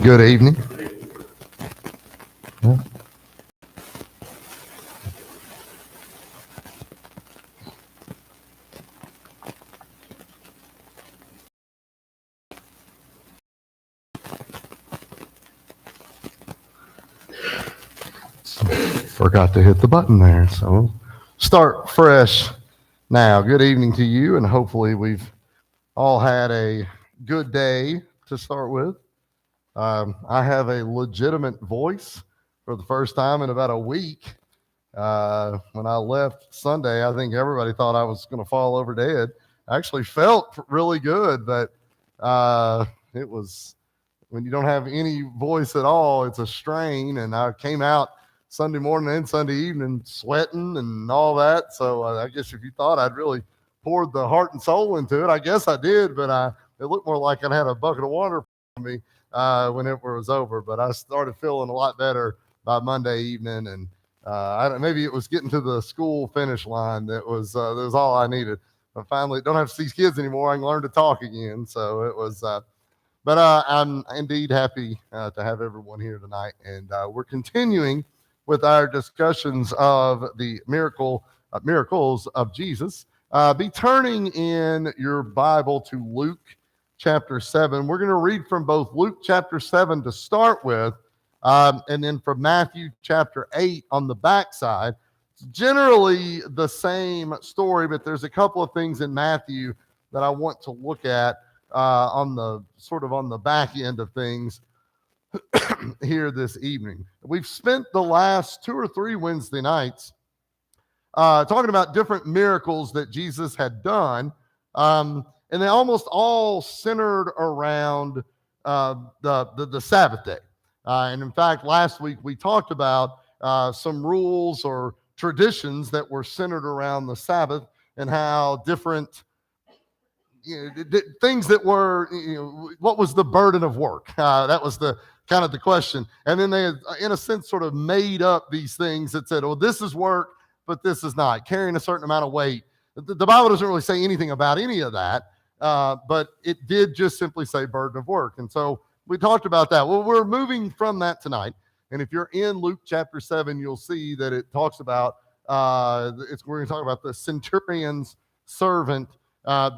Good evening. Forgot to hit the button there, so start fresh now. Good evening to you, and hopefully we've all had a good day to start with. I have a legitimate voice for the first time in about a week. When I left Sunday, I think everybody thought I was going to fall over dead. I actually felt really good, but it was, when you don't have any voice at all, it's a strain. And I came out Sunday morning and Sunday evening sweating and all that. So I guess if you thought I'd really poured the heart and soul into it, I guess I did, but it looked more like I had a bucket of water on me when it was over. But I started feeling a lot better by Monday evening, and maybe it was getting to the school finish line that was all I needed. I finally don't have to see these kids anymore. I can learn to talk again. So it was, but I'm indeed happy to have everyone here tonight. And we're continuing with our discussions of the miracles of Jesus. Be turning in your Bible to Luke chapter 7. We're going to read from both Luke chapter 7 to start with, and then from Matthew chapter 8 on the backside. It's generally the same story, but there's a couple of things in Matthew that I want to look at on the back end of things here this evening. We've spent the last 2 or 3 Wednesday nights talking about different miracles that Jesus had done, and they almost all centered around the Sabbath day. And in fact, last week we talked about some rules or traditions that were centered around the Sabbath and how different things that were, what was the burden of work? That was the kind of the question. And then they, in a sense, sort of made up these things that said, oh, this is work, but this is not. Carrying a certain amount of weight. The Bible doesn't really say anything about any of that, but it did just simply say burden of work. And so we talked about that. Well, we're moving from that tonight. And if you're in Luke chapter 7, you'll see that it talks about, we're going to talk about the centurion's servant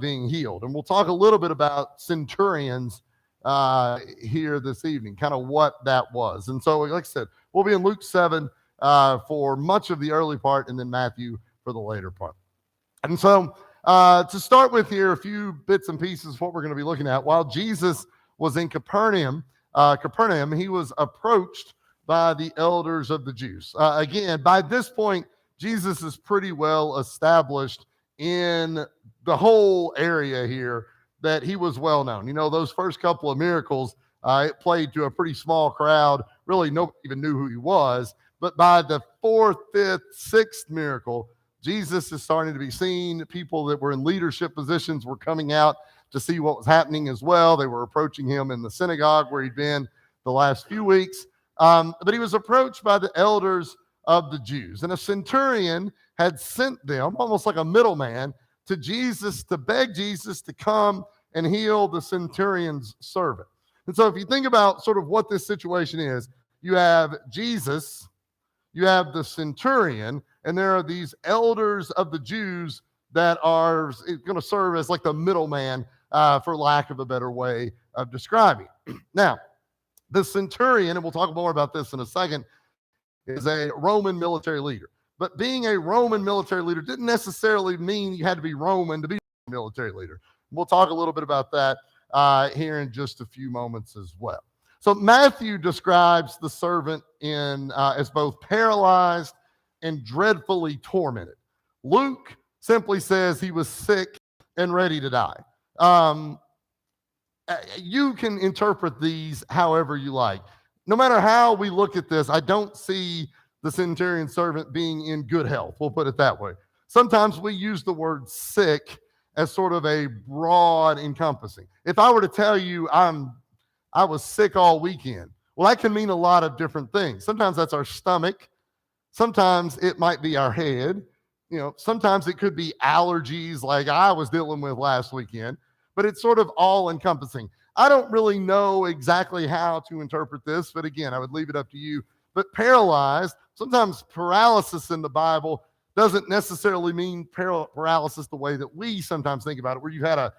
being healed. And we'll talk a little bit about centurions here this evening, kind of what that was. And so, like I said, we'll be in Luke 7 for much of the early part, and then Matthew for the later part. And so to start with here, a few bits and pieces of what we're going to be looking at. While Jesus was in Capernaum, he was approached by the elders of the Jews. Again, by this point, Jesus is pretty well established in the whole area here that he was well known. Those first couple of miracles, it played to a pretty small crowd. Really, nobody even knew who he was. But by the 4th, 5th, 6th miracle, Jesus is starting to be seen. People that were in leadership positions were coming out to see what was happening as well. They were approaching him in the synagogue where he'd been the last few weeks. But he was approached by the elders of the Jews. And a centurion had sent them, almost like a middleman, to Jesus to beg Jesus to come and heal the centurion's servant. And so if you think about sort of what this situation is, you have Jesus, you have the centurion, and there are these elders of the Jews that are going to serve as like the middleman, for lack of a better way of describing it. Now, the centurion, and we'll talk more about this in a second, is a Roman military leader. But being a Roman military leader didn't necessarily mean you had to be Roman to be a military leader. We'll talk a little bit about that here in just a few moments as well. So Matthew describes the servant as both paralyzed and dreadfully tormented. Luke simply says he was sick and ready to die. You can interpret these however you like. No matter how we look at this, I don't see the centurion servant being in good health. We'll put it that way. Sometimes we use the word sick as sort of a broad encompassing. If I were to tell you I was sick all weekend, well, that can mean a lot of different things. Sometimes that's our stomach. Sometimes it might be our head. Sometimes it could be allergies like I was dealing with last weekend, but it's sort of all encompassing. I don't really know exactly how to interpret this, but again, I would leave it up to you. But paralyzed, sometimes paralysis in the Bible doesn't necessarily mean paralysis the way that we sometimes think about it, where you had a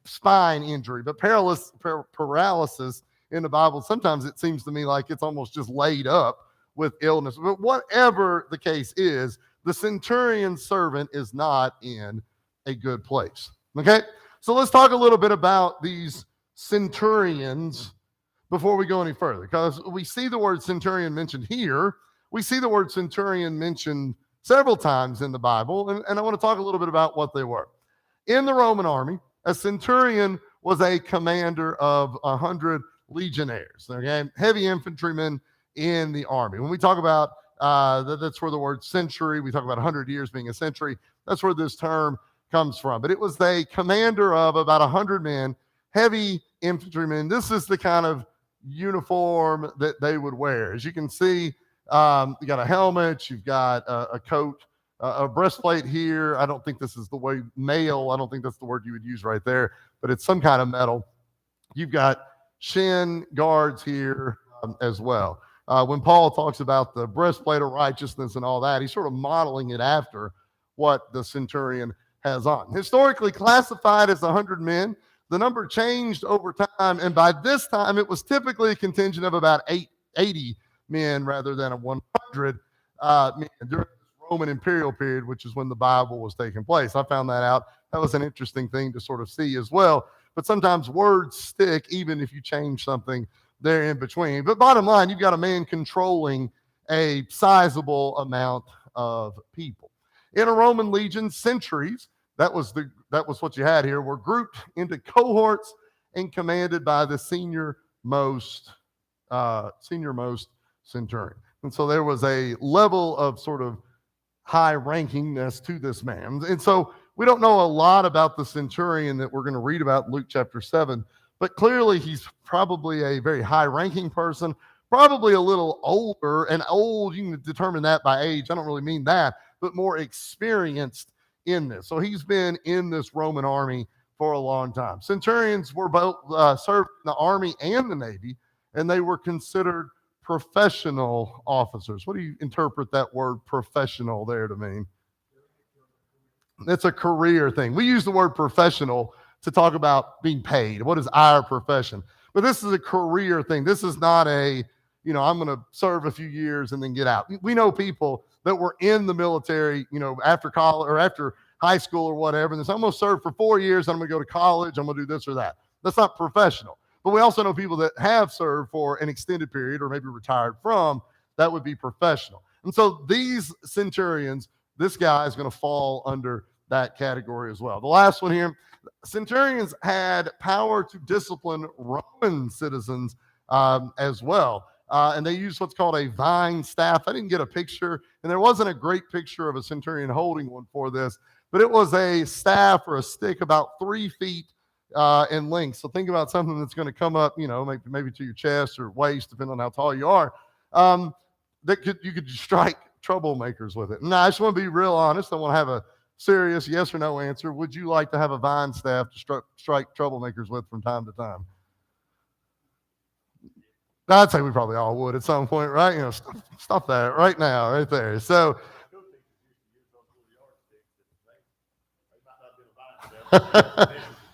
spine injury. But paralysis in the Bible, sometimes it seems to me like it's almost just laid up with illness. But whatever the case is, the centurion's servant is not in a good place. Okay? So let's talk a little bit about these centurions before we go any further, because we see the word centurion mentioned here. We see the word centurion mentioned several times in the Bible, and I want to talk a little bit about what they were. In the Roman army, a centurion was a commander of 100 legionnaires, okay? Heavy infantrymen in the army. When we talk about, that's where the word century, we talk about 100 years being a century, that's where this term comes from. But it was a commander of about 100 men, heavy infantrymen. This is the kind of uniform that they would wear. As you can see, you got a helmet, you've got a coat, a breastplate here. I don't think this is the way mail. I don't think that's the word you would use right there, but it's some kind of metal. You've got shin guards here as well. When Paul talks about the breastplate of righteousness and all that, he's sort of modeling it after what the centurion has on. Historically classified as 100 men, the number changed over time, and by this time, it was typically a contingent of about 80 men rather than a 100 men during this Roman imperial period, which is when the Bible was taking place. I found that out. That was an interesting thing to sort of see as well. But sometimes words stick, even if you change something there in between. But bottom line, you've got a man controlling a sizable amount of people. In a Roman legion, centuries, that was what you had here, were grouped into cohorts and commanded by the senior-most centurion. And so there was a level of sort of high rankingness to this man. And so we don't know a lot about the centurion that we're going to read about in Luke chapter 7, but clearly he's probably a very high-ranking person, probably a little older, and old, you can determine that by age. I don't really mean that, but more experienced in this. So he's been in this Roman army for a long time. Centurions were both served in the army and the navy, and they were considered professional officers. What do you interpret that word professional there to mean? It's a career thing. We use the word professional to talk about being paid. What is our profession? But this is a career thing. This is not a, I'm going to serve a few years and then get out. We know people that were in the military, after college or after high school or whatever, and they say, I'm going to serve for 4 years, and I'm going to go to college, I'm going to do this or that. That's not professional. But we also know people that have served for an extended period or maybe retired from, that would be professional. And so these centurions, this guy is going to fall under that category as well. The last one here, centurions had power to discipline Roman citizens as well. And they used what's called a vine staff. I didn't get a picture, and there wasn't a great picture of a centurion holding one for this, but it was a staff or a stick about 3 feet in length. So think about something that's going to come up, maybe to your chest or waist, depending on how tall you are. You could strike troublemakers with it. Now, I just want to be real honest. I want to have a serious yes or no answer. Would you like to have a vine staff to strike troublemakers with from time to time? I'd say we probably all would at some point, right? Stop that right now, right there. So,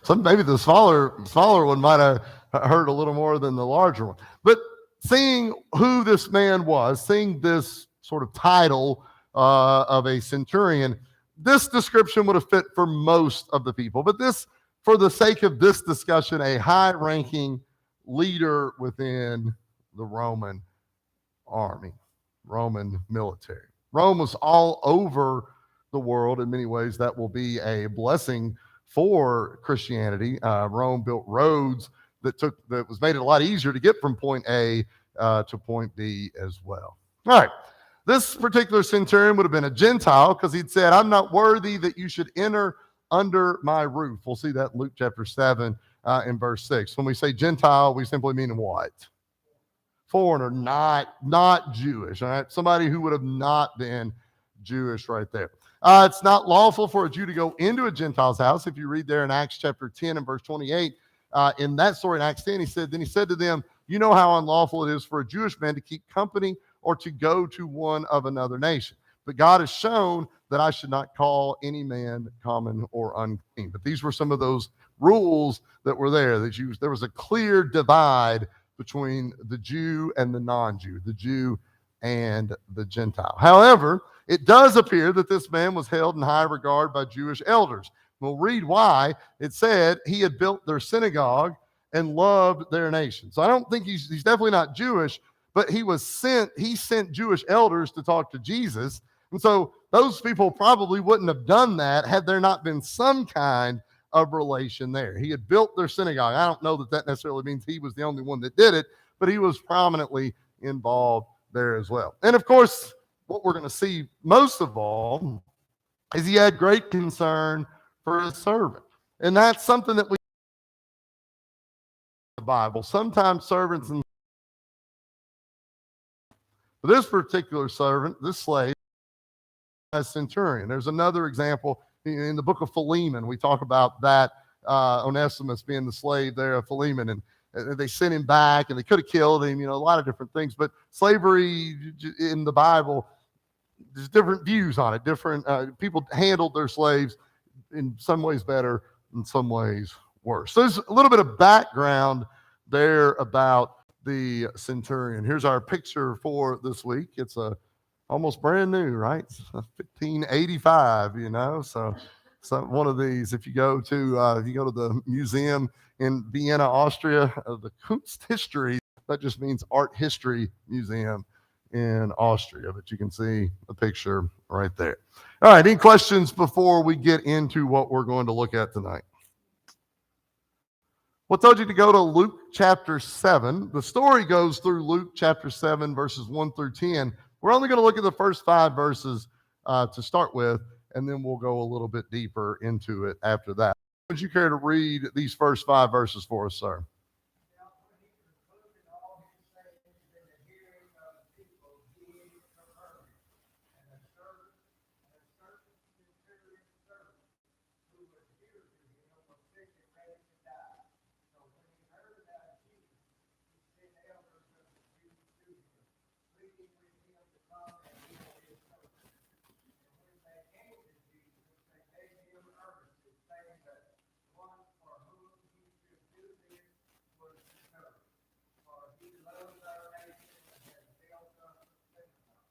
so maybe the smaller one might have hurt a little more than the larger one. But seeing who this man was, seeing this sort of title of a centurion, this description would have fit for most of the people. But this, for the sake of this discussion, a high-ranking leader within the Roman army, Roman military. Rome was all over the world in many ways. That will be a blessing for Christianity. Rome built roads that was made it a lot easier to get from point A to point B as well. All right. This particular centurion would have been a Gentile because he'd said, I'm not worthy that you should enter under my roof. We'll see that in Luke chapter 7 in verse 6. When we say Gentile, we simply mean what? Foreigner, not Jewish. All right, somebody who would have not been Jewish right there. It's not lawful for a Jew to go into a Gentile's house. If you read there in Acts chapter 10 and verse 28, in that story in Acts 10, then he said to them, you know how unlawful it is for a Jewish man to keep company or to go to one of another nation. But God has shown that I should not call any man common or unclean. But these were some of those rules that were there. There was a clear divide between the Jew and the non-Jew, the Jew and the Gentile. However, it does appear that this man was held in high regard by Jewish elders. We'll read why. It said he had built their synagogue and loved their nation. So I don't think he's definitely not Jewish, but he sent Jewish elders to talk to Jesus. And so those people probably wouldn't have done that had there not been some kind of relation there. He had built their synagogue. I don't know that necessarily means he was the only one that did it, but he was prominently involved there as well. And of course, what we're going to see most of all is he had great concern for his servant. And that's something that we the Bible. Sometimes servants and this particular servant, this slave, as Centurion. There's another example in the book of Philemon. We talk about that Onesimus being the slave there of Philemon, and they sent him back, and they could have killed him. A lot of different things. But slavery in the Bible, there's different views on it. Different people handled their slaves in some ways better, in some ways worse. So there's a little bit of background there about the Centurion. Here's our picture for this week. It's almost brand new, right? 1585, So one of these. If you go to the museum in Vienna, Austria, the Kunsthistorie, that just means art history museum in Austria. But you can see the picture right there. All right. Any questions before we get into what we're going to look at tonight? Well, I told you to go to Luke chapter 7. The story goes through Luke chapter 7, verses 1 through 10. We're only going to look at the first 5 verses to start with, and then we'll go a little bit deeper into it after that. Would you care to read these first 5 verses for us, sir?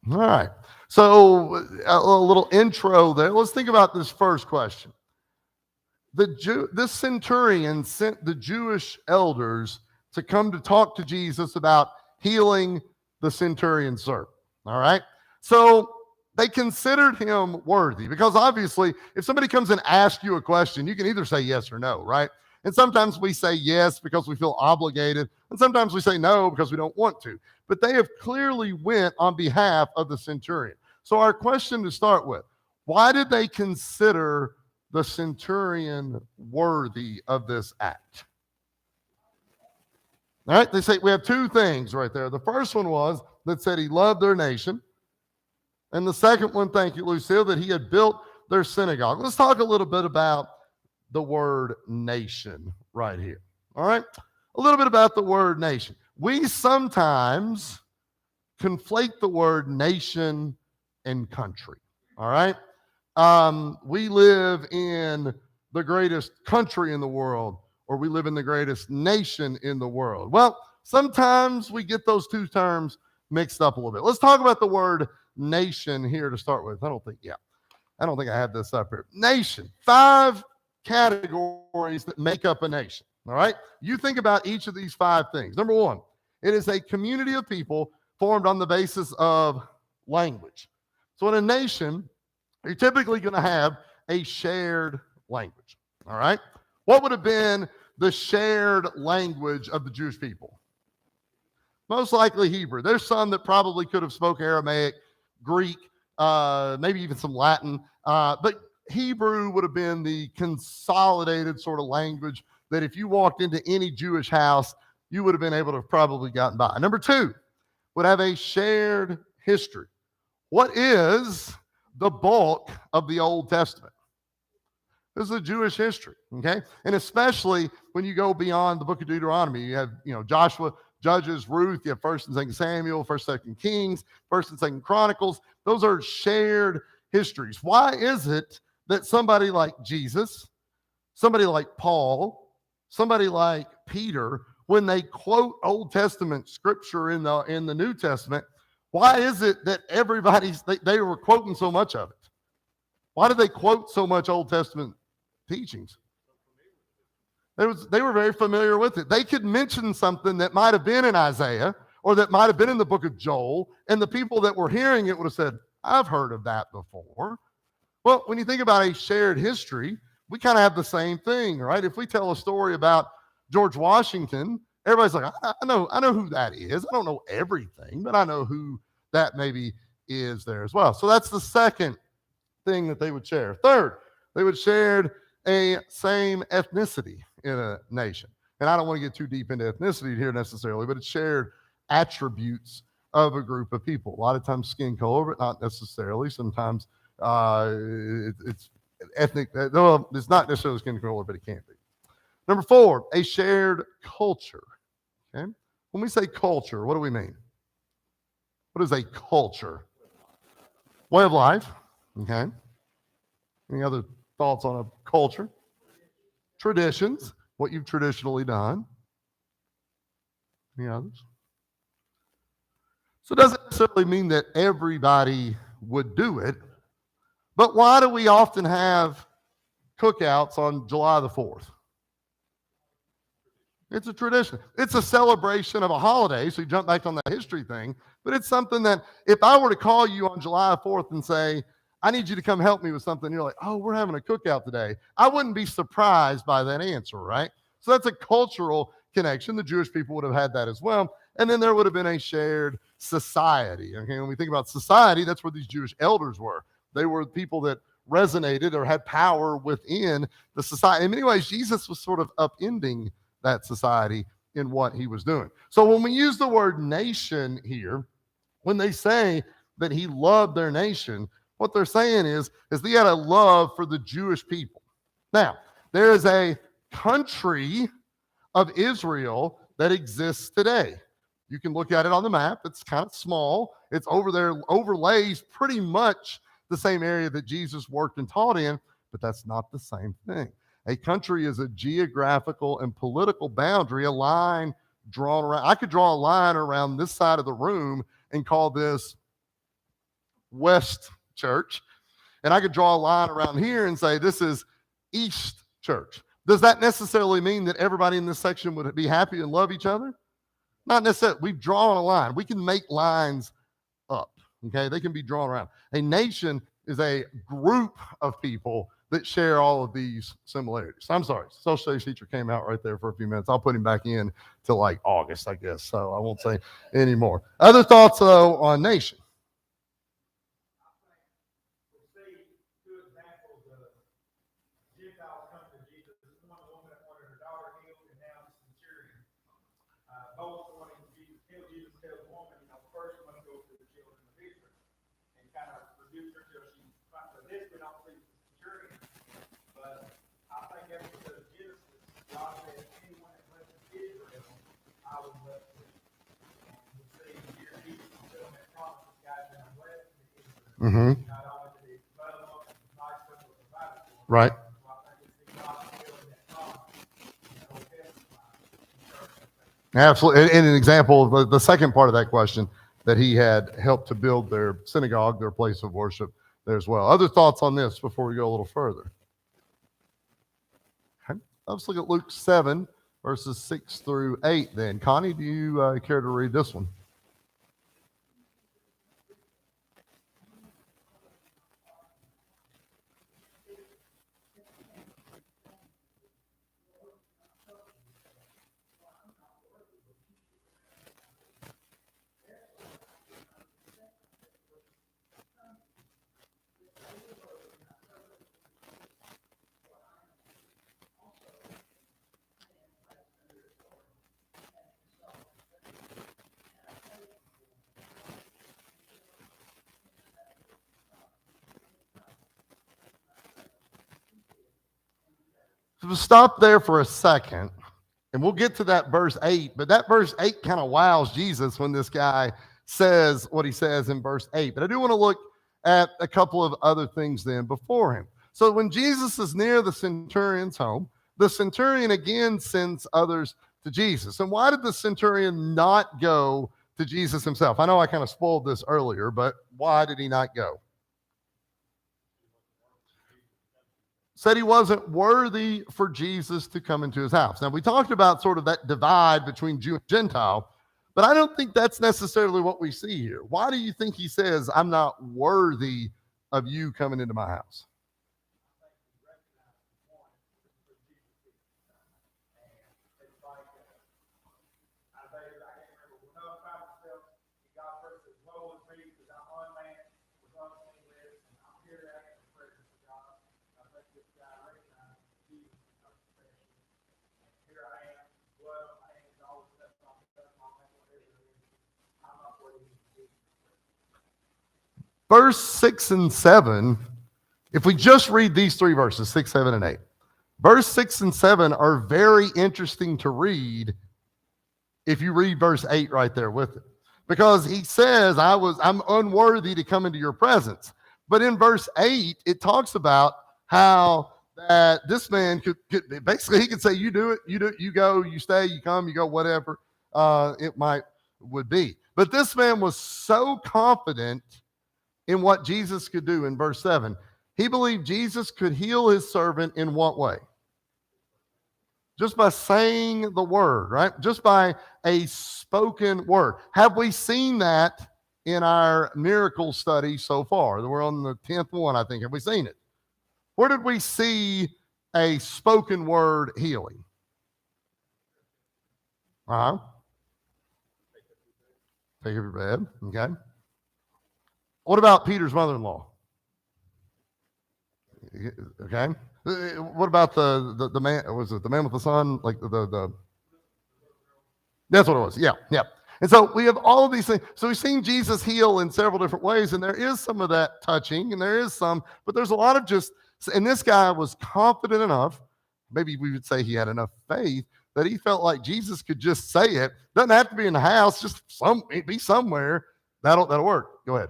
All right. So a little intro there. Let's think about this first question. This centurion sent the Jewish elders to come to talk to Jesus about healing the centurion's servant. All right. So they considered him worthy because obviously if somebody comes and asks you a question, you can either say yes or no, right? And sometimes we say yes because we feel obligated, and sometimes we say no because we don't want to. But they have clearly went on behalf of the centurion. So our question to start with, why did they consider the centurion worthy of this act? All right, they say we have 2 things right there. The first one was that said he loved their nation. And the second one, thank you, Lucille, that he had built their synagogue. Let's talk a little bit about the word nation right here. All right, a little bit about the word nation. We sometimes conflate the word nation and country. All right, we live in the greatest country in the world, or we live in the greatest nation in the world. Well, sometimes we get those 2 terms mixed up a little bit. Let's talk about the word nation here to start with. I don't think I have this up here. Nation, 5 categories that make up a nation. All right. You think about each of these 5 things. Number 1, it is a community of people formed on the basis of language. So in a nation, you're typically going to have a shared language. All right. What would have been the shared language of the Jewish people? Most likely Hebrew. There's some that probably could have spoke Aramaic, Greek, maybe even some Latin, but Hebrew would have been the consolidated sort of language that if you walked into any Jewish house, you would have been able to have probably gotten by. Number 2, would have a shared history. What is the bulk of the Old Testament? This is a Jewish history, okay? And especially when you go beyond the book of Deuteronomy, you have, Joshua, Judges, Ruth, you have 1st and 2nd Samuel, 1st, 2nd Kings, 1st and 2nd Chronicles. Those are shared histories. Why is it that somebody like Jesus, somebody like Paul, somebody like Peter, when they quote Old Testament scripture in the New Testament, why is it that they were quoting so much of it? Why did they quote so much Old Testament teachings? They were very familiar with it. They could mention something that might have been in Isaiah or that might have been in the book of Joel, and the people that were hearing it would have said, I've heard of that before. Well, when you think about a shared history, we kind of have the same thing, right? If we tell a story about George Washington, everybody's like, I know who that is. I don't know everything, but I know who that maybe is there as well. So that's the second thing that they would share. Third, they would share a same ethnicity in a nation. And I don't want to get too deep into ethnicity here necessarily, but it's shared attributes of a group of people. A lot of times skin color, but not necessarily. Sometimes it's ethnic. No, it's not necessarily skin color, but it can be. Number 4, a shared culture. Okay? When we say culture, what do we mean? What is a culture? Way of life. Okay? Any other thoughts on a culture? Traditions, what you've traditionally done. Any others? So it doesn't necessarily mean that everybody would do it, but why do we often have cookouts on July the 4th? It's a tradition. It's a celebration of a holiday, so you jump back on that history thing, but it's something that if I were to call you on July 4th and say, I need you to come help me with something, you're like, oh, we're having a cookout today. I wouldn't be surprised by that answer, right? So that's a cultural connection. The Jewish people would have had that as well. And then there would have been a shared society. Okay, when we think about society, that's where these Jewish elders were. They were people that resonated or had power within the society. In many ways, Jesus was sort of upending that society in what he was doing. So when we use the word nation here, when they say that he loved their nation, what they're saying is he had a love for the Jewish people. Now, there is a country of Israel that exists today. You can look at it on the map. It's kind of small. It's over there, overlays pretty much the same area that Jesus worked and taught in, but that's not the same thing. A country is a geographical and political boundary, a line drawn around. I could draw a line around this side of the room and call this West Church, and I could draw a line around here and say this is East Church. Does that necessarily mean that everybody in this section would be happy and love each other? Not necessarily. We've drawn a line. We can make lines up, okay? They can be drawn around. A nation is a group of people that share all of these similarities. I'm sorry, social studies teacher came out right there for a few minutes. I'll put him back in till like August, I guess, so I won't say anymore. Other thoughts, though, on nation? Both wanting Jesus tells the woman, first want to go to the children of Israel and kind of reduce her till she finds this. We don't see the Centurion, but I think that's because Genesis, God said, anyone that blesses Israel, I will bless them. And we see here Jesus fulfilling that promise, guys, that I'm blessed in Israel. Mm-hmm. Not only did he dwell among them, nice people provided for them. Right. Absolutely. And an example of the second part of that question, that he had helped to build their synagogue, their place of worship there as well. Other thoughts on this before we go a little further? Okay. Let's look at Luke 7, verses 6 through 8 then. Connie, do you care to read this one? Stop there for a second, and we'll get to that verse 8. But that verse 8 kind of wows Jesus when this guy says what he says in verse 8. But I do want to look at a couple of other things then before him. So when Jesus is near the centurion's home, the centurion again sends others to Jesus. And why did the centurion not go to Jesus himself? I know I kind of spoiled this earlier, but why did he not go? Said he wasn't worthy for Jesus to come into his house. Now, we talked about sort of that divide between Jew and Gentile, but I don't think that's necessarily what we see here. Why do you think he says, I'm not worthy of you coming into my house? Verse 6 and 7, if we just read these three verses, 6, 7, and 8, verse 6 and 7 are very interesting to read if you read verse 8 right there with it. Because he says, I'm unworthy to come into your presence. But in verse 8, it talks about how that this man could basically, he could say, you do it, you go, you stay, you come, you go, whatever would be. But this man was so confident in what Jesus could do in verse 7. He believed Jesus could heal his servant in what way? Just by saying the word, right? Just by a spoken word. Have we seen that in our miracle study so far? We're on the 10th one, I think. Have we seen it? Where did we see a spoken word healing? Take up your bed, okay. What about Peter's mother-in-law? Okay. What about the man? Was it the man with the son? Like the that's what it was. Yeah. And so we have all of these things. So we've seen Jesus heal in several different ways, and there is some of that touching, and there is some, but there's a lot of just. And this guy was confident enough. Maybe we would say he had enough faith that he felt like Jesus could just say it. Doesn't have to be in the house. Just be somewhere. That'll work. Go ahead.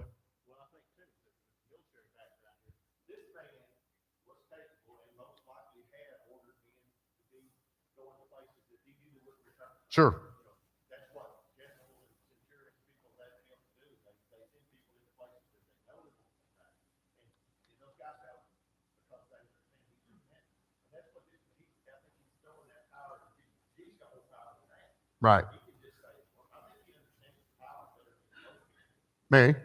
Sure. That's what generals and centurions, people that they have to do. They send people into places that they know they won't come back. And those guys have because they understand he's repent. And that's what I think he's throwing that power to Jesus. He's got no power in that. Right. He can just say, well, I think he understands the power better than most people. Mary.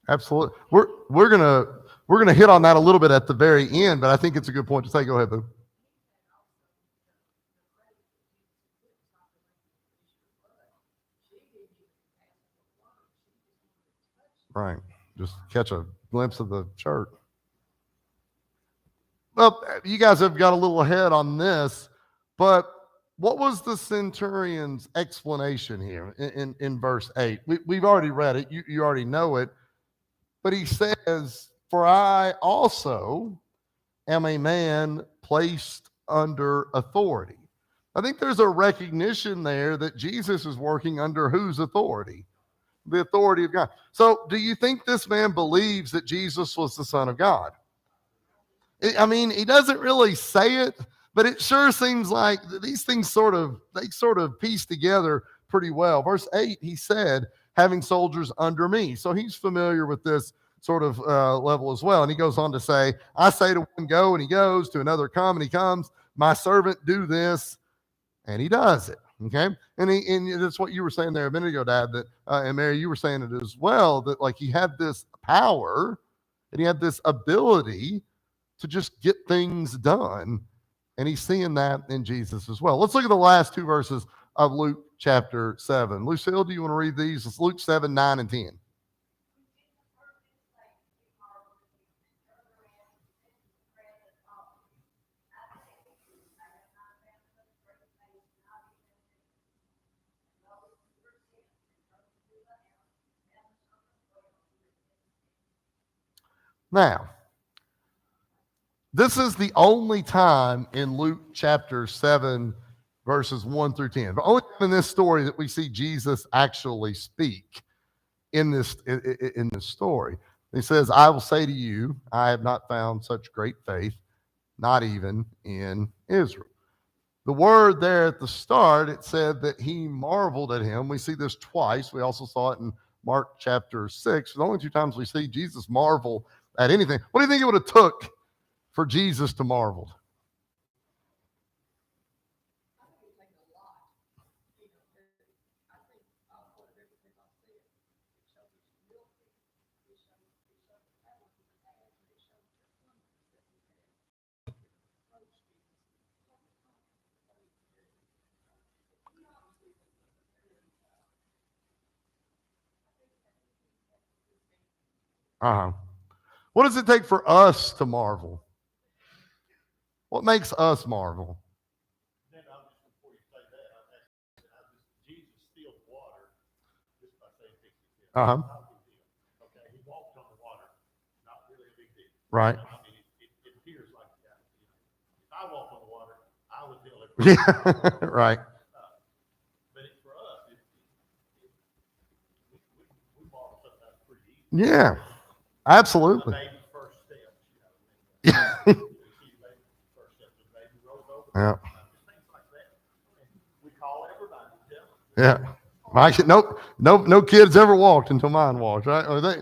Absolutely. We're gonna hit on that a little bit at the very end, but I think it's a good point to say. Go ahead, Boo. Right. Just catch a glimpse of the shirt. Well, you guys have got a little ahead on this, but what was the centurion's explanation here in verse 8? We've already read it. You already know it. But he says, for I also am a man placed under authority. I think there's a recognition there that Jesus is working under whose authority? The authority of God. So do you think this man believes that Jesus was the Son of God? I mean, he doesn't really say it, but it sure seems like these things sort of piece together pretty well. Verse 8, he said, having soldiers under me. So he's familiar with this sort of level as well. And he goes on to say, I say to one, go, and he goes, to another, come, and he comes. My servant, do this, and he does it. Okay? And that's what you were saying there a minute ago, Dad, that, and Mary, you were saying it as well, that like he had this power and he had this ability to just get things done. And he's seeing that in Jesus as well. Let's look at the last two verses of Luke chapter 7. Lucille, do you want to read these? It's Luke 7, 9, and 10. Now, this is the only time in Luke chapter 7, verses 1 through 10, but only in this story that we see Jesus actually speak in this story. He says, I will say to you, I have not found such great faith, not even in Israel. The word there at the start, it said that he marveled at him. We see this twice. We also saw it in Mark chapter 6. The only two times we see Jesus marvel at anything. What do you think it would have took for Jesus to marvel? What does it take for us to marvel? What makes us marvel? Then before you say that, Jesus stilled the water just by saying, "Fix it." Not a big deal. Okay, he walked on the water, not really a big deal. Right. I mean, it appears like that. If I walk on the water, I would feel it. Yeah, right. But for us, we marvel sometimes pretty easy. Yeah, absolutely. Baby's first steps, Yeah. we see the baby's first steps, the baby rolls over. Yeah. Things like that. And we call everybody to tell them. Yeah. No kids ever walked until mine walked, right? Or they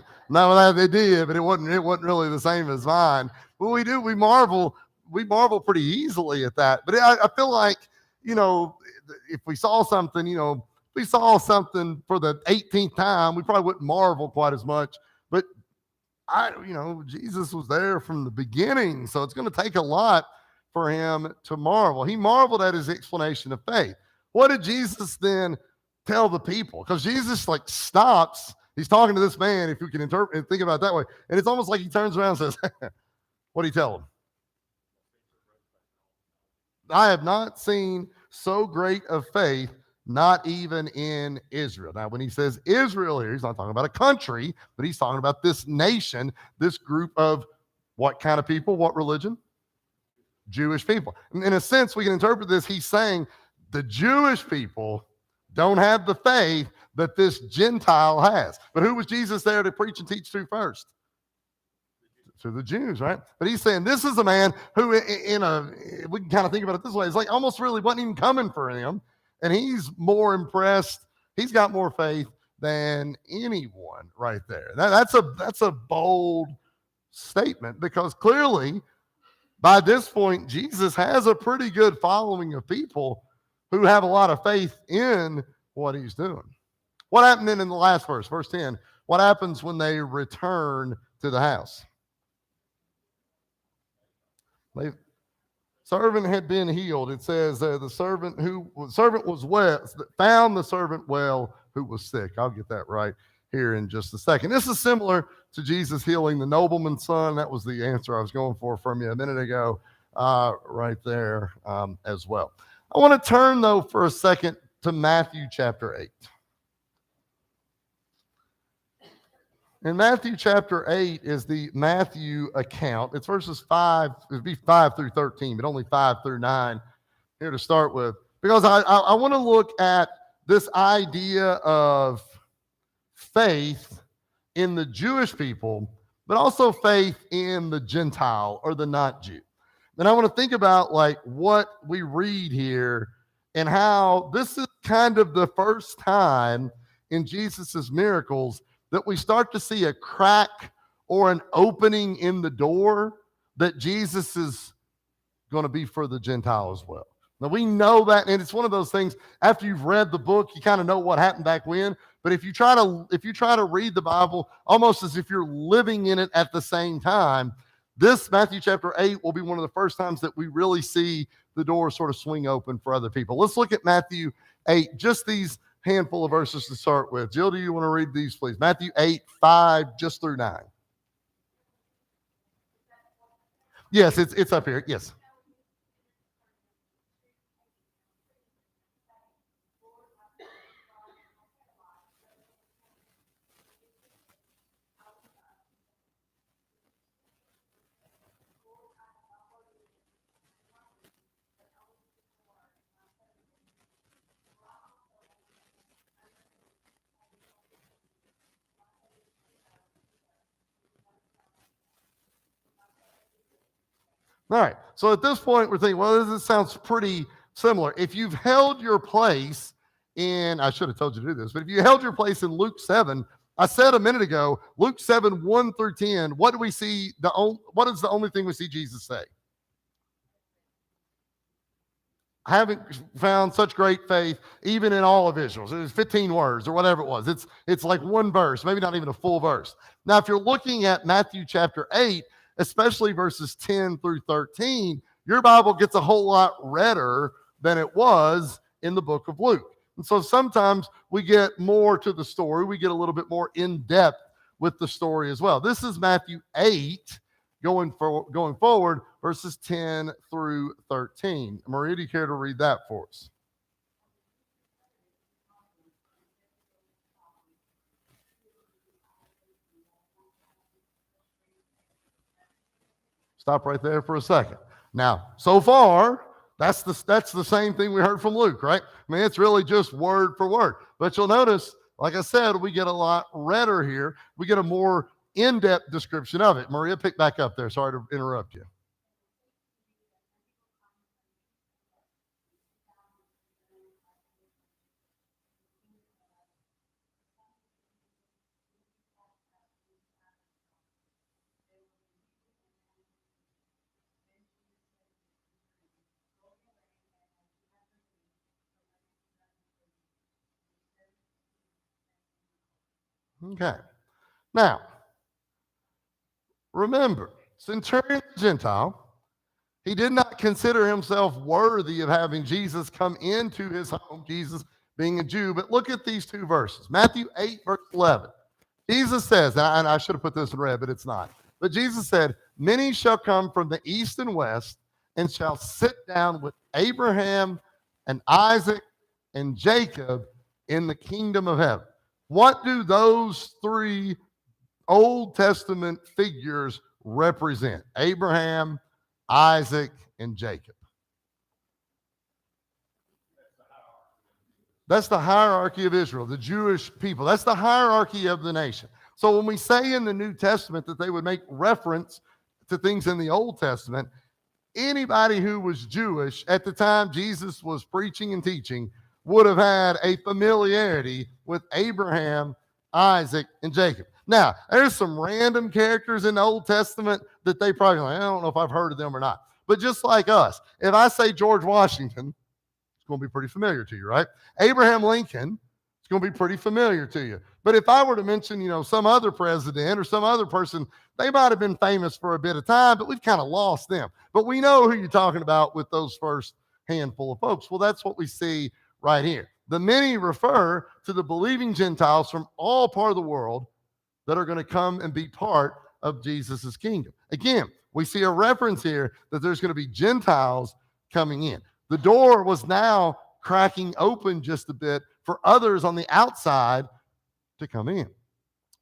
did, but it wasn't really the same as mine. But we marvel pretty easily at that. But I feel like, if we saw something, for the 18th time, we probably wouldn't marvel quite as much. But Jesus was there from the beginning, so it's going to take a lot for him to marvel. He marveled at his explanation of faith. What did Jesus then tell the people? Because Jesus stops. He's talking to this man, if you can interpret and think about it that way. And it's almost like he turns around and says, what do you tell him? I have not seen so great of faith, not even in Israel. Now, when he says Israel here, he's not talking about a country, but he's talking about this nation, this group of what kind of people, what religion? Jewish people. And in a sense, we can interpret this. He's saying the Jewish people don't have the faith that this Gentile has. But who was Jesus there to preach and teach to first? To the Jews, right? But he's saying this is a man who, we can kind of think about it this way, it's like almost really wasn't even coming for him. And he's more impressed. He's got more faith than anyone right there. That's a bold statement, because clearly by this point, Jesus has a pretty good following of people who have a lot of faith in what he's doing. What happened then in the last verse, verse 10? What happens when they return to the house? The servant had been healed. It says the servant was well, found the servant well who was sick. I'll get that right here in just a second. This is similar to Jesus healing the nobleman's son. That was the answer I was going for from you a minute ago, right there as well. I want to turn, though, for a second to Matthew chapter 8. In Matthew chapter 8 is the Matthew account. It's verses 5, it'd be 5 through 13, but only 5 through 9 here to start with. Because I want to look at this idea of faith in the Jewish people, but also faith in the Gentile or the not Jew. And I want to think about what we read here and how this is kind of the first time in Jesus's miracles that we start to see a crack or an opening in the door that Jesus is going to be for the Gentile as well. Now, we know that, and it's one of those things, after you've read the book, you kind of know what happened back when. But if you try to read the Bible almost as if you're living in it at the same time, This Matthew chapter 8 will be one of the first times that we really see the door sort of swing open for other people. Let's look at Matthew 8, just these handful of verses to start with. Jill, do you want to read these, please? Matthew 8, 5, just through 9. Yes, it's up here. Yes. All right. So at this point, we're thinking, well, this sounds pretty similar. If you've held your place in, I should have told you to do this, but if you held your place in Luke 7, I said a minute ago, Luke 7, 1 through 10, what do we see? What is the only thing we see Jesus say? I haven't found such great faith, even in all of Israel. It was 15 words or whatever it was. It's like one verse, maybe not even a full verse. Now, if you're looking at Matthew chapter 8, especially verses 10 through 13, your Bible gets a whole lot redder than it was in the book of Luke. And so sometimes we get more to the story. We get a little bit more in depth with the story as well. This is Matthew 8 going forward, verses 10 through 13. Maria, do you care to read that for us? Stop right there for a second. Now, so far, that's the same thing we heard from Luke, right? I mean, it's really just word for word. But you'll notice, like I said, we get a lot redder here. We get a more in-depth description of it. Maria, pick back up there. Sorry to interrupt you. Okay. Now, remember, Centurion Gentile, he did not consider himself worthy of having Jesus come into his home, Jesus being a Jew. But look at these two verses. Matthew 8, verse 11. Jesus says, and I should have put this in red, but it's not. But Jesus said, many shall come from the east and west and shall sit down with Abraham and Isaac and Jacob in the kingdom of heaven. What do those three Old Testament figures represent? Abraham, Isaac, and Jacob. That's the hierarchy of Israel, the Jewish people. That's the hierarchy of the nation. So when we say in the New Testament that they would make reference to things in the Old Testament, anybody who was Jewish at the time Jesus was preaching and teaching would have had a familiarity with Abraham, Isaac, and Jacob. Now, there's some random characters in the Old Testament that they probably like, I don't know if I've heard of them or not. But just like us, if I say George Washington, it's going to be pretty familiar to you, right? Abraham Lincoln, it's going to be pretty familiar to you. But if I were to mention, some other president or some other person, they might have been famous for a bit of time, but we've kind of lost them. But we know who you're talking about with those first handful of folks. Well, that's what we see right here. The many refer to the believing Gentiles from all part of the world that are going to come and be part of Jesus's kingdom. Again, we see a reference here that there's going to be Gentiles coming in. The door was now cracking open just a bit for others on the outside to come in.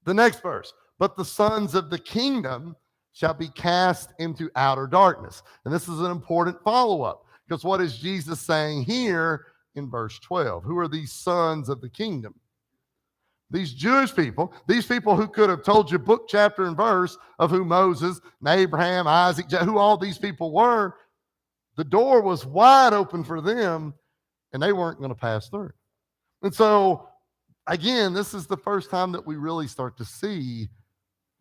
The next verse, but the sons of the kingdom shall be cast into outer darkness. And this is an important follow-up, because what is Jesus saying here in verse 12? Who are these sons of the kingdom? These Jewish people, these people who could have told you book, chapter, and verse of who Moses and Abraham, Isaac, who all these people were, the door was wide open for them, and they weren't going to pass through. And so, again, this is the first time that we really start to see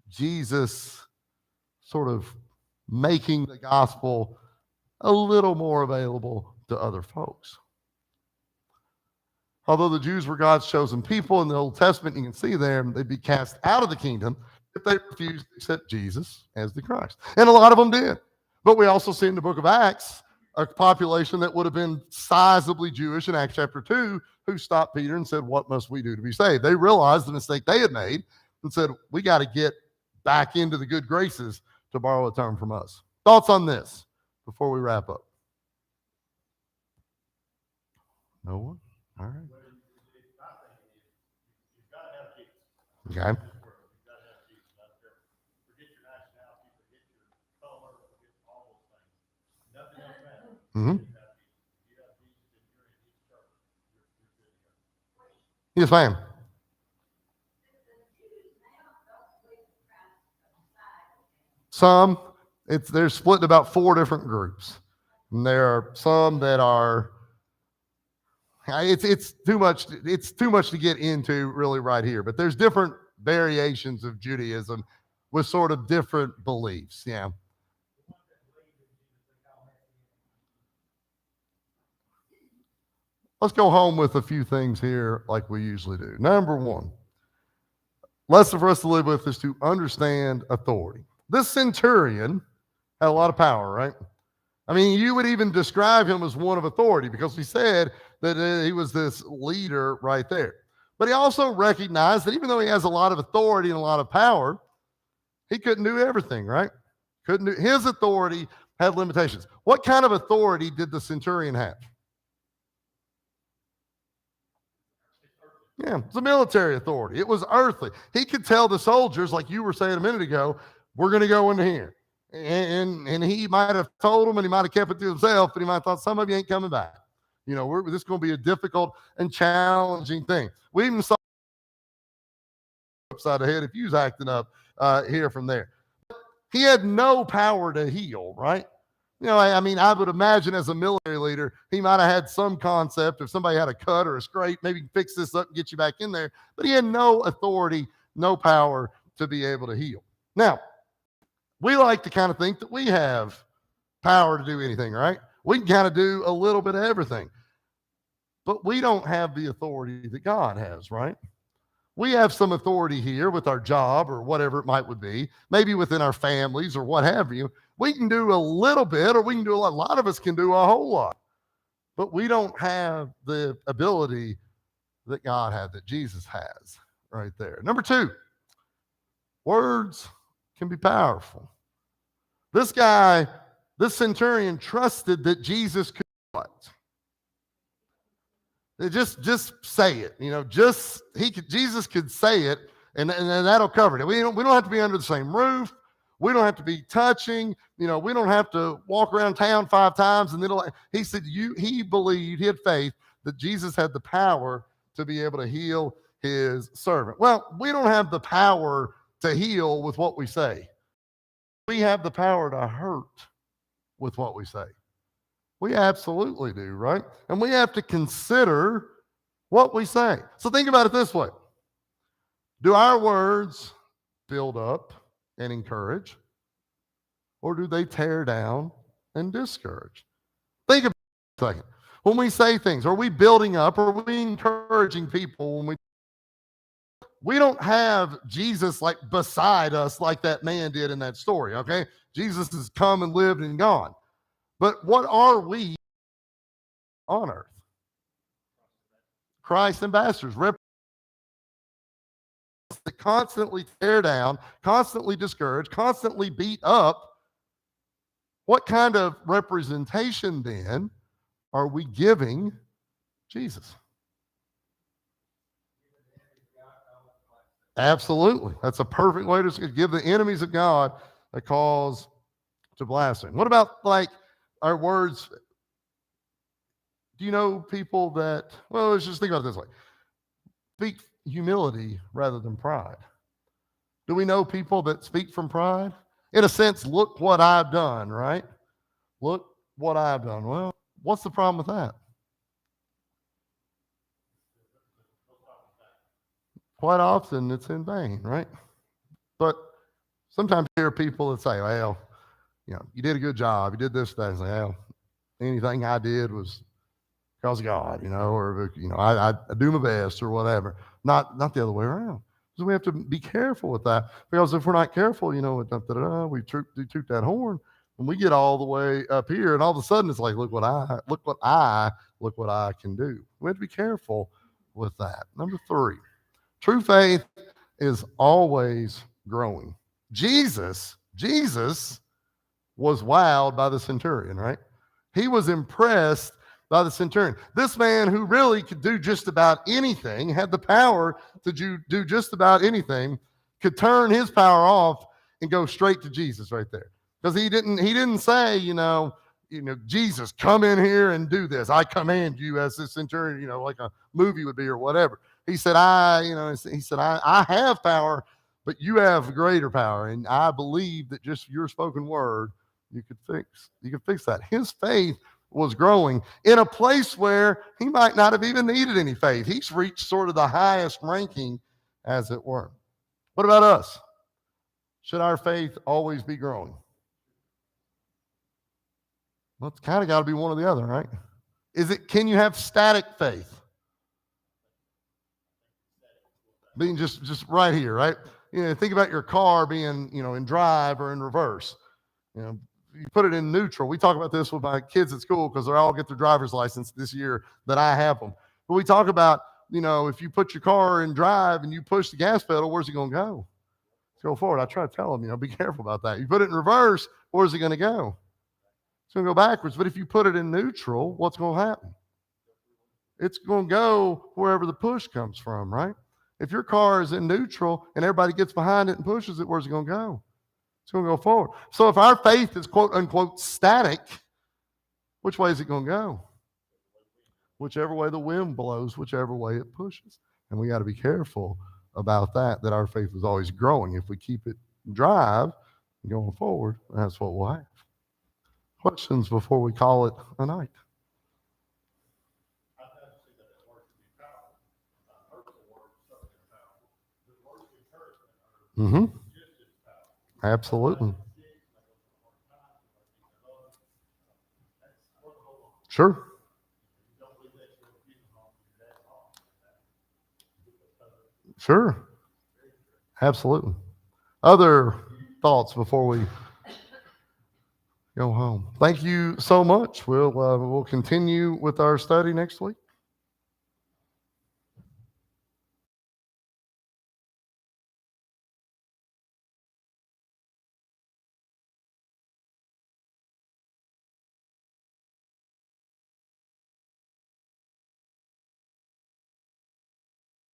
Jesus sort of making the gospel a little more available to other folks. Although the Jews were God's chosen people in the Old Testament, you can see there, they'd be cast out of the kingdom. if they refused to accept Jesus as the Christ. And a lot of them did. But we also see in the book of Acts a population that would have been sizably Jewish in Acts chapter 2 who stopped Peter and said, what must we do to be saved? They realized the mistake they had made and said, we got to get back into the good graces, to borrow a term from us. Thoughts on this before we wrap up? No one? All right. Okay. Mm-hmm. Yes, ma'am. Some, they're split in about 4 different groups. And there are some that are, it's too much to get into really right here, but there's different variations of Judaism with sort of different beliefs. Yeah. Let's go home with a few things here like we usually do. Number 1, lesson for us to live with is to understand authority. This centurion had a lot of power, right? I mean, you would even describe him as one of authority because he said that he was this leader right there. But he also recognized that even though he has a lot of authority and a lot of power, he couldn't do everything, right? His authority had limitations. What kind of authority did the centurion have? Yeah, it's a military authority. It was earthly. He could tell the soldiers, like you were saying a minute ago, we're going to go into here. And he might have told them, and he might have kept it to himself, but he might have thought, some of you ain't coming back. This is going to be a difficult and challenging thing. We even saw upside the head if you was acting up here from there. He had no power to heal, right? I would imagine as a military leader, he might have had some concept if somebody had a cut or a scrape, maybe fix this up and get you back in there. But he had no authority, no power to be able to heal. Now, we like to kind of think that we have power to do anything, right? We can kind of do a little bit of everything. But we don't have the authority that God has, right? We have some authority here with our job or whatever it might would be, maybe within our families or what have you. We can do a little bit, or we can do a lot. A lot of us can do a whole lot. But we don't have the ability that God had, that Jesus has right there. Number 2, words can be powerful. This centurion trusted that Jesus could do it. Just say it. Jesus could say it, and that'll cover it. We don't have to be under the same roof. We don't have to be touching. We don't have to walk around town 5 times. And then he said he believed, he had faith that Jesus had the power to be able to heal his servant. Well, we don't have the power to heal with what we say. We have the power to hurt with what we say. We absolutely do, right? And we have to consider what we say. So think about it this way. Do our words build up and encourage, or do they tear down and discourage? Think about it a second. When we say things, are we building up, or are we encouraging people when we don't have Jesus like beside us like that man did in that story, okay? Jesus has come and lived and gone. But what are we on earth? Christ ambassadors, that constantly tear down, constantly discourage, constantly beat up. What kind of representation then are we giving Jesus? Absolutely. That's a perfect way to give the enemies of God a cause to blaspheme. What about like our words? Do you know people that, well, let's just think about it this way. Speak humility rather than pride. Do we know people that speak from pride? In a sense, look what I've done, right? Look what I've done. Well, what's the problem with that? Quite often it's in vain, right? But sometimes there are people that say, well, you did a good job. You did this, that. And say, well, anything I did was because of God, or, I do my best or whatever. Not the other way around. So we have to be careful with that, because if we're not careful, we toot that horn, and we get all the way up here, and all of a sudden it's like, look what I can do. We have to be careful with that. Number 3, true faith is always growing. Jesus was wowed by the centurion, right? He was impressed by the centurion. This man who really could do just about anything, had the power to do just about anything, could turn his power off and go straight to Jesus right there. Because he didn't say, Jesus, come in here and do this. I command you as this centurion, like a movie would be or whatever. He said, I have power, but you have greater power. And I believe that just your spoken word, you could fix that. His faith was growing in a place where he might not have even needed any faith. He's reached sort of the highest ranking, as it were. What about us? Should our faith always be growing? Well, it's kind of got to be one or the other, right? Can you have static faith? Being just right here, right? Think about your car being, in drive or in reverse. You put it in neutral. We talk about this with my kids at school because they all get their driver's license this year that I have them. But we talk about, if you put your car in drive and you push the gas pedal, where's it going to go? It's go forward. I try to tell them, be careful about that. You put it in reverse, where's it going to go? It's going to go backwards. But if you put it in neutral, what's going to happen? It's going to go wherever the push comes from, right? If your car is in neutral and everybody gets behind it and pushes it, where's it going to go? It's going to go forward. So if our faith is quote unquote static, which way is it going to go? Whichever way the wind blows, whichever way it pushes. And we got to be careful about that our faith is always growing. If we keep it drive going forward, that's what we'll have. Questions before we call it a night? Mm-hmm. Absolutely. Sure. Sure. Absolutely. Other thoughts before we go home? Thank you so much. We'll continue with our study next week.